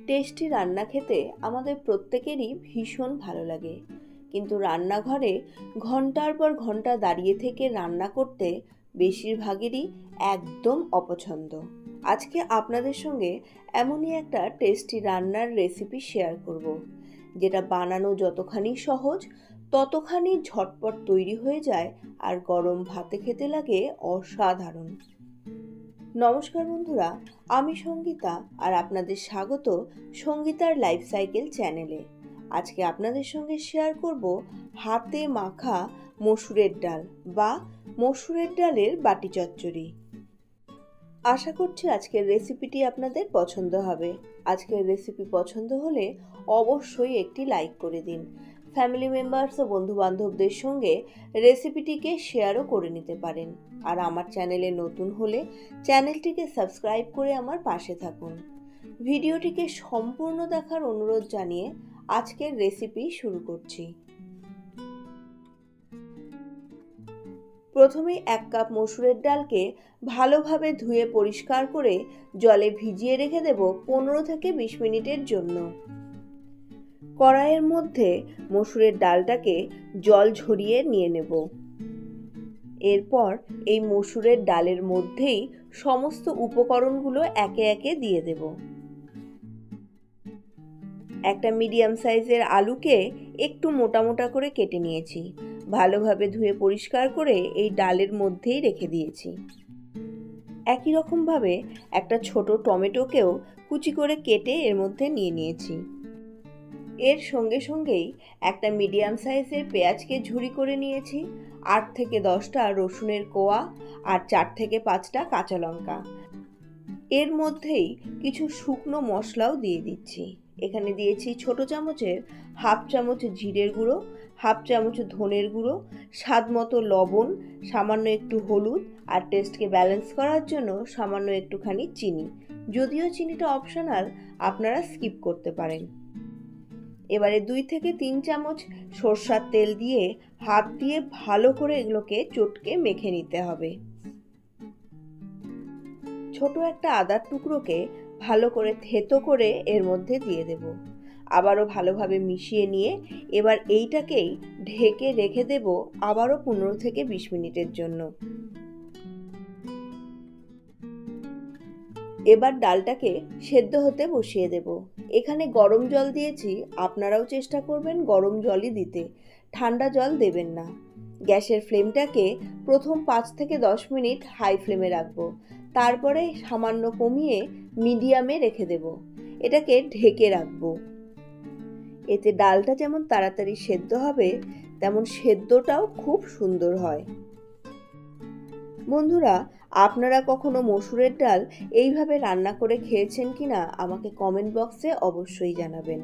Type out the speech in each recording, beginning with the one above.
Tasty রান্না খেতে আমাদের প্রত্যেকেরই ভীষণ ভালো লাগে, কিন্তু রান্নাঘরে ঘন্টার পর ঘন্টা দাঁড়িয়ে থেকে রান্না করতে বেশিরভাগেরই একদম অপছন্দ। আজকে আপনাদের সঙ্গে এমনই একটা টেস্টি রান্নার রেসিপি শেয়ার করব, যেটা বানানো যতখানি সহজ ততখানি ঝটপট তৈরি হয়ে যায় আর গরম ভাতে খেতে লাগে অসাধারণ। নমস্কার বন্ধুরা, আমি সঙ্গীতা আর আপনাদের স্বাগত সঙ্গীতার লাইফ সাইকেল চ্যানেলে। আজকে আপনাদের সঙ্গে শেয়ার করব হাতে মাখা মসুরের ডাল বা মসুরের ডালের বাটি চচ্চড়ি। আশা করছি আজকের রেসিপিটি আপনাদের পছন্দ হবে। আজকের রেসিপি পছন্দ হলে অবশ্যই একটি লাইক করে দিন। ফ্যামিলি মেম্বার্স ও বন্ধুবান্ধবদের সঙ্গে রেসিপিটিকে শেয়ারও করে নিতে পারেন। আর আমার চ্যানেলে নতুন হলে চ্যানেলটিকে সাবস্ক্রাইব করে আমার পাশে থাকুন। ভিডিওটিকে সম্পূর্ণ দেখার অনুরোধ জানিয়ে আজকের রেসিপি শুরু করছি। প্রথমেই 1 কাপ মসুরের ডালকে ভালোভাবে ধুয়ে পরিষ্কার করে জলে ভিজিয়ে রেখে দেব 15 থেকে 20 মিনিটের জন্য। কড়াইয়ের মধ্যে মসুরের ডালটাকে জল ঝরিয়ে নিয়ে নেব। এরপর এই মসুরের ডালের মধ্যেই সমস্ত উপকরণগুলো একে একে দিয়ে দেব। একটা মিডিয়াম সাইজের আলুকে একটু মোটা মোটা করে কেটে নিয়েছি। ভালোভাবে ধুয়ে পরিষ্কার করে এই ডালের মধ্যেই রেখে দিয়েছি। একই রকমভাবে একটা ছোট টমেটোকেও কুচি করে কেটে এর মধ্যে নিয়ে নিয়েছি। এর সঙ্গে সঙ্গেই একটা মিডিয়াম সাইজের পেঁয়াজকে ঝুরি করে নিয়েছি, 8 থেকে 10টা রসুনের কোয়া আর 4 থেকে 5টা কাঁচা লঙ্কা। এর মধ্যেই কিছু শুকনো মশলাও দিয়ে দিচ্ছি। এখানে দিয়েছি ছোট চামচের 1/2 চামচ জিরের গুঁড়ো, 1/2 চামচ ধনের গুঁড়ো, স্বাদ মতো লবণ, সামান্য একটু হলুদ আর টেস্টকে ব্যালেন্স করার জন্য সামান্য একটুখানি চিনি। যদিও চিনিটা অপশনাল, আপনারা স্কিপ করতে পারেন। এবারে 2 থেকে 3 চামচ সরষের তেল দিয়ে হাত দিয়ে ভালো করে এগুলোকে চটকে মেখে নিতে হবে। ছোট একটা আদার টুকরোকে ভালো করে থেতো করে এর মধ্যে দিয়ে দেব। আবারও ভালোভাবে মিশিয়ে নিয়ে এবার এইটাকেই ঢেকে রেখে দেব আবারও 15 থেকে 20 মিনিটের জন্য। এবার ডালটাকে সেদ্ধ হতে বসিয়ে দেব। এখানে গরম জল দিয়েছি, আপনারাও চেষ্টা করবেন গরম জলই দিতে, ঠান্ডা জল দেবেন না। গ্যাসের ফ্লেমটাকে প্রথম 5 থেকে 10 মিনিট হাই ফ্লেমে রাখবো, তারপরে সামান্য কমিয়ে মিডিয়ামে রেখে দেব। এটাকে ঢেকে রাখবো। এতে ডালটা যেমন তাড়াতাড়ি সেদ্ধ হবে, তেমন সেদ্ধটাও খুব সুন্দর হয়। বন্ধুরা, আপনারা কখনো মসুরের ডাল এইভাবে রান্না করে খেয়েছেন কিনা আমাকে কমেন্ট বক্সে অবশ্যই জানাবেন।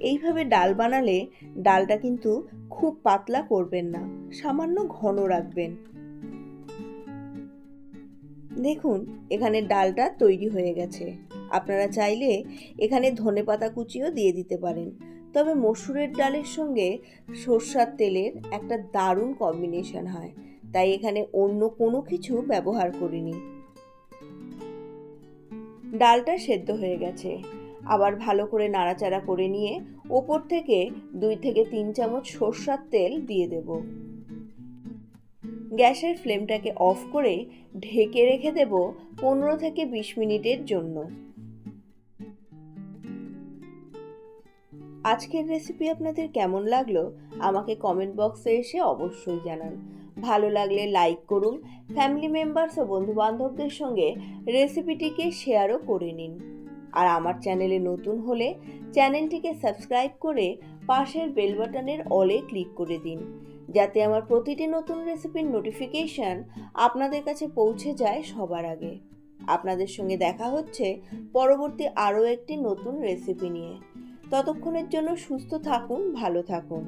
এইভাবে ডাল বানালে ডালটা কিন্তু খুব পাতলা করবেন না, সামান্য ঘন রাখবেন। দেখুন, এখানে ডালটা তৈরি হয়ে গেছে। আপনারা চাইলে এখানে ধনেপাতা কুচিও দিয়ে দিতে পারেন, তবে মসুরের ডালের সঙ্গে সরষের তেলের একটা দারুণ কম্বিনেশন হয়, তাই এখানে অন্য কোনো কিছু ব্যবহার করিনি। ডালটা সেদ্ধ হয়ে গেছে। আবার ভালো করে নাড়াচাড়া করে নিয়ে ওপর থেকে 2 থেকে 3 চামচ সরষের তেল দিয়ে দেব। গ্যাসের ফ্লেমটাকে অফ করে ঢেকে রেখে দেব 15 থেকে 20 মিনিটের জন্য। আজকের রেসিপি আপনাদের কেমন লাগলো আমাকে কমেন্ট বক্সে এসে অবশ্যই জানান। ভালো লাগলে লাইক করুন, ফ্যামিলি মেম্বার্স ও বন্ধু বান্ধবদের সঙ্গে রেসিপিটিকে শেয়ারও করে নিন। আর আমার চ্যানেলে নতুন হলে চ্যানেলটিকে সাবস্ক্রাইব করে পাশের বেল বাটনের অলে ক্লিক করে দিন, যাতে আমার প্রতিটি নতুন রেসিপির নোটিফিকেশন আপনাদের কাছে পৌঁছে যায় সবার আগে। আপনাদের সঙ্গে দেখা হচ্ছে পরবর্তী আরও একটি নতুন রেসিপি নিয়ে। ততক্ষণের জন্য সুস্থ থাকুন, ভালো থাকুন।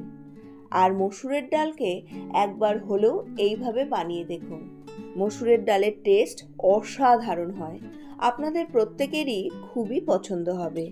আর মসুরের ডালকে একবার হলেও এইভাবে বানিয়ে দেখুন। মসুরের ডালের টেস্ট অসাধারণ হয়, আপনাদের প্রত্যেকেরই খুবই পছন্দ হবে।